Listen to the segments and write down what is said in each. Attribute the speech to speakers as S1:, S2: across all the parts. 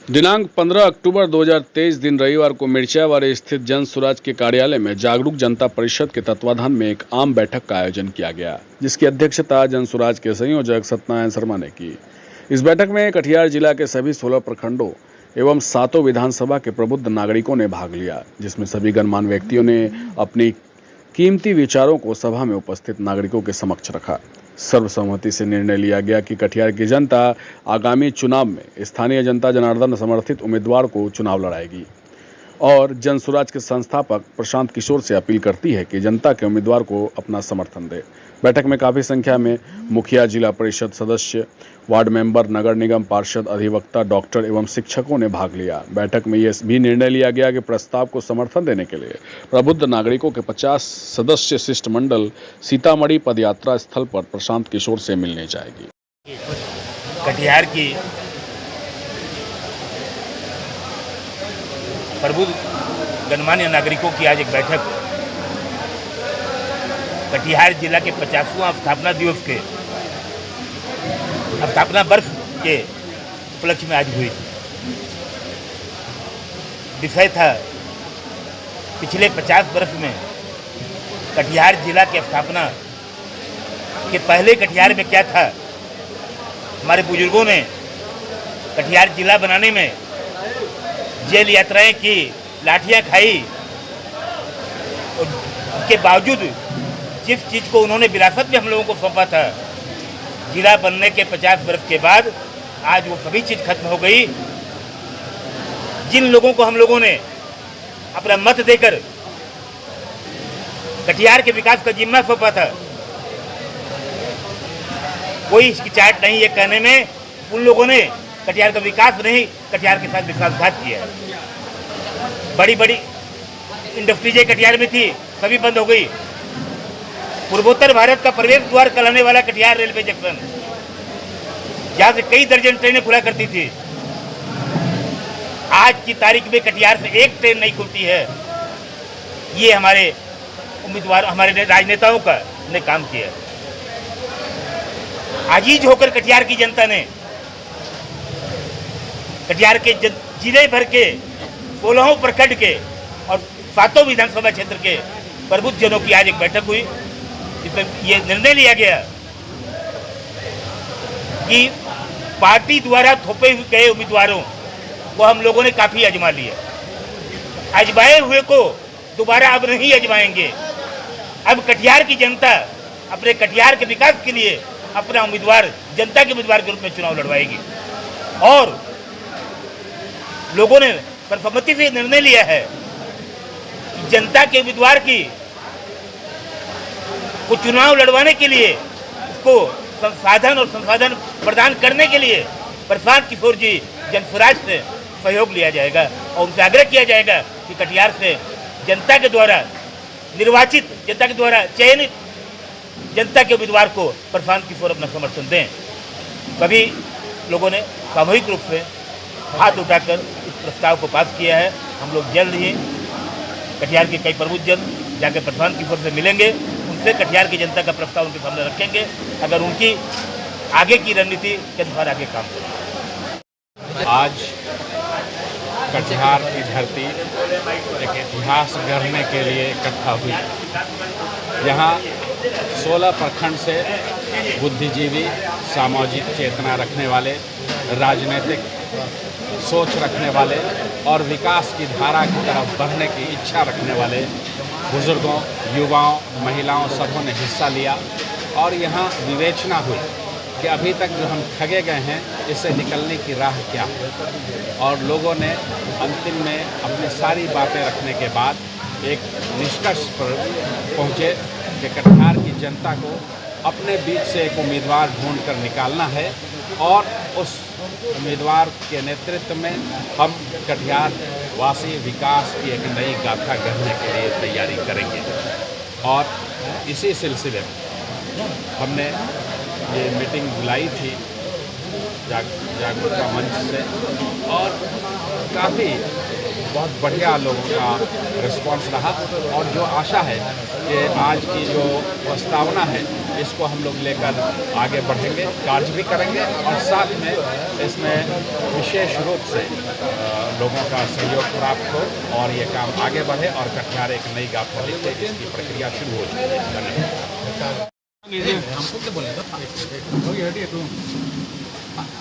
S1: दिनांक 15 अक्टूबर 2023 दिन रविवार को मिर्चावाड़ी स्थित जन स्वराज के कार्यालय में जागरूक जनता परिषद के तत्वाधान में एक आम बैठक का आयोजन किया गया, जिसकी अध्यक्षता जन स्वराज के संयोजक सत्यनारायण शर्मा ने की। इस बैठक में कटिहार जिला के सभी 16 प्रखंडों एवं 7 विधानसभा के प्रबुद्ध नागरिकों ने भाग लिया, जिसमें सभी गणमान्य व्यक्तियों ने अपनी कीमती विचारों को सभा में उपस्थित नागरिकों के समक्ष रखा। सर्वसम्मति से निर्णय लिया गया कि कटिहार की जनता आगामी चुनाव में स्थानीय जनता जनार्दन समर्थित उम्मीदवार को चुनाव लड़ाएगी और जन स्वराज के संस्थापक प्रशांत किशोर से अपील करती है कि जनता के उम्मीदवार को अपना समर्थन दे। बैठक में काफी संख्या में मुखिया, जिला परिषद सदस्य, वार्ड मेंबर, नगर निगम पार्षद, अधिवक्ता, डॉक्टर एवं शिक्षकों ने भाग लिया। बैठक में यह भी निर्णय लिया गया कि प्रस्ताव को समर्थन देने के लिए प्रबुद्ध नागरिकों के 50 सदस्य शिष्टमंडल सीतामढ़ी पदयात्रा स्थल पर प्रशांत किशोर से मिलने जाएगी।
S2: कटिहार की प्रबुद्ध गणमान्य नागरिकों की आज एक बैठक कटिहार जिला के 50वां स्थापना दिवस के स्थापना वर्ष के उपलक्ष्य में आज हुई। विषय था पिछले 50 वर्ष में कटिहार जिला की स्थापना के पहले कटिहार में क्या था। हमारे बुजुर्गों ने कटिहार जिला बनाने में जेल यात्राएं की, लाठियां खाई, और उसके बावजूद जिस चीज़ को उन्होंने विरासत में हम लोगों को सौंपा था, जिला बनने के 50 वर्ष के बाद आज वो सभी चीज़ खत्म हो गई। जिन लोगों को हम लोगों ने अपना मत देकर कटिहार के विकास का जिम्मा सौंपा था, कोई हिचकिचाहट नहीं ये कहने में उन लोगों ने कटिहार का विकास नहीं, कटिहार के साथ विश्वासघात किया है। बड़ी बड़ी इंडस्ट्रीजें कटिहार में थी, सभी बंद हो गई। पूर्वोत्तर भारत का प्रवेश द्वार कहलाने वाला कटिहार रेलवे जंक्शन, जहाँ से कई दर्जन ट्रेनें खुला करती थी, आज की तारीख में कटिहार से एक ट्रेन नहीं खुलती है। ये हमारे उम्मीदवार, हमारे राजनेताओं का ने काम किया। आजीज होकर कटिहार की जनता ने कटिहार के जिले भर के 16 प्रखंड के और 7 विधानसभा क्षेत्र के प्रबुद्ध जनों की आज एक बैठक हुई, जिसमें ये निर्णय लिया गया कि पार्टी द्वारा थोपे गए उम्मीदवारों को हम लोगों ने काफी आजमा लिया। आजमाए हुए को दोबारा अब नहीं आजमाएंगे। अब कटिहार की जनता अपने कटिहार के विकास के लिए अपना उम्मीदवार जनता के उम्मीदवार के रूप में चुनाव लड़वाएगी। और लोगों ने सर्वसम्मति से निर्णय लिया है कि जनता के उम्मीदवार की को चुनाव लड़वाने के लिए उसको संसाधन प्रदान करने के लिए प्रशांत किशोर जी जन स्वराज से सहयोग लिया जाएगा और उनसे आग्रह किया जाएगा कि कटिहार से जनता के द्वारा निर्वाचित, जनता के द्वारा चयनित जनता के उम्मीदवार को प्रशांत किशोर अपना समर्थन दें। सभी लोगों ने सामूहिक रूप से हाथ उठाकर इस प्रस्ताव को पास किया है। हम लोग जल्द ही कटिहार के कई प्रबुद्ध जन जाकर प्रशांत किशोर से मिलेंगे, उनसे कटिहार की जनता का प्रस्ताव उनके सामने रखेंगे, अगर उनकी आगे की रणनीति के अनुसार आगे काम करेंगे।
S3: आज कटिहार की धरती एक इतिहास गढ़ने के लिए इकट्ठा हुई। यहाँ 16 प्रखंड से बुद्धिजीवी, सामाजिक चेतना रखने वाले, राजनीतिक सोच रखने वाले और विकास की धारा की तरफ बढ़ने की इच्छा रखने वाले बुजुर्गों, युवाओं, महिलाओं सबों ने हिस्सा लिया और यहाँ विवेचना हुई कि अभी तक जो हम ठगे गए हैं इससे निकलने की राह क्या है। और लोगों ने अंतिम में अपनी सारी बातें रखने के बाद एक निष्कर्ष पर पहुँचे कि कटिहार की जनता को अपने बीच से एक उम्मीदवार ढूंढ कर निकालना है और उस उम्मीदवार के नेतृत्व में हम कटिहार वासी विकास की एक नई गाथा गढ़ने के लिए तैयारी करेंगे। और इसी सिलसिले में हमने ये मीटिंग बुलाई थी जागरूकता मंच से और काफ़ी बहुत बढ़िया लोगों का रिस्पांस रहा और जो आशा है कि आज की जो प्रस्तावना है इसको हम लोग लेकर आगे बढ़ेंगे, कार्य भी करेंगे और साथ में इसमें विशेष रूप से लोगों का सहयोग प्राप्त हो और ये काम आगे बढ़े और कटिहार एक नई गाथा लिखे, इसकी प्रक्रिया शुरू हो चुकी है। धन्यवाद।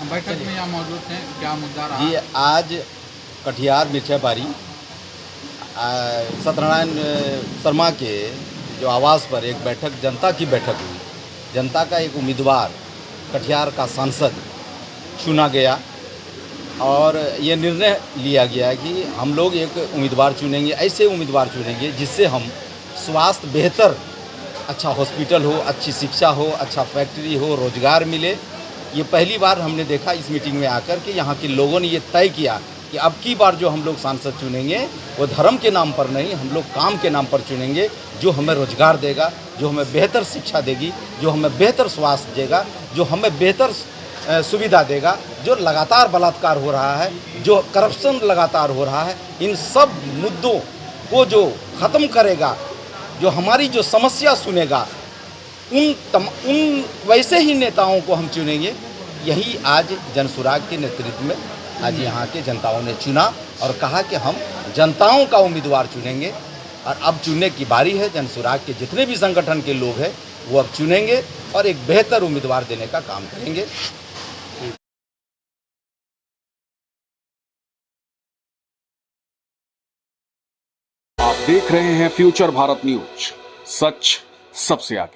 S4: बैठक में यहाँ मौजूद हैं, क्या मुद्दा रहा?
S5: जी, आज कटिहार मिर्चाबारी सत्यनारायण शर्मा के जो आवास पर एक बैठक, जनता की बैठक हुई। जनता का एक उम्मीदवार कटिहार का सांसद चुना गया और ये निर्णय लिया गया कि हम लोग एक उम्मीदवार चुनेंगे, ऐसे उम्मीदवार चुनेंगे जिससे हम स्वास्थ्य बेहतर, अच्छा हॉस्पिटल हो, अच्छी शिक्षा हो, अच्छा फैक्ट्री हो, रोजगार मिले। ये पहली बार हमने देखा इस मीटिंग में आकर के यहाँ के लोगों ने ये तय किया कि अब की बार जो हम लोग सांसद चुनेंगे वो धर्म के नाम पर नहीं, हम लोग काम के नाम पर चुनेंगे, जो हमें रोजगार देगा, जो हमें बेहतर शिक्षा देगी, जो हमें बेहतर स्वास्थ्य देगा, जो हमें बेहतर सुविधा देगा। जो लगातार बलात्कार हो रहा है, जो करप्शन लगातार हो रहा है, इन सब मुद्दों को जो ख़त्म करेगा, जो हमारी जो समस्या सुनेगा, उन वैसे ही नेताओं को हम चुनेंगे। यही आज जनसुराग के नेतृत्व में आज यहाँ के जनताओं ने चुना और कहा कि हम जनताओं का उम्मीदवार चुनेंगे। और अब चुनने की बारी है। जनसुराग के जितने भी संगठन के लोग हैं वो अब चुनेंगे और एक बेहतर उम्मीदवार देने का काम करेंगे।
S6: आप देख रहे हैं फ्यूचर भारत न्यूज, सच सबसे आगे।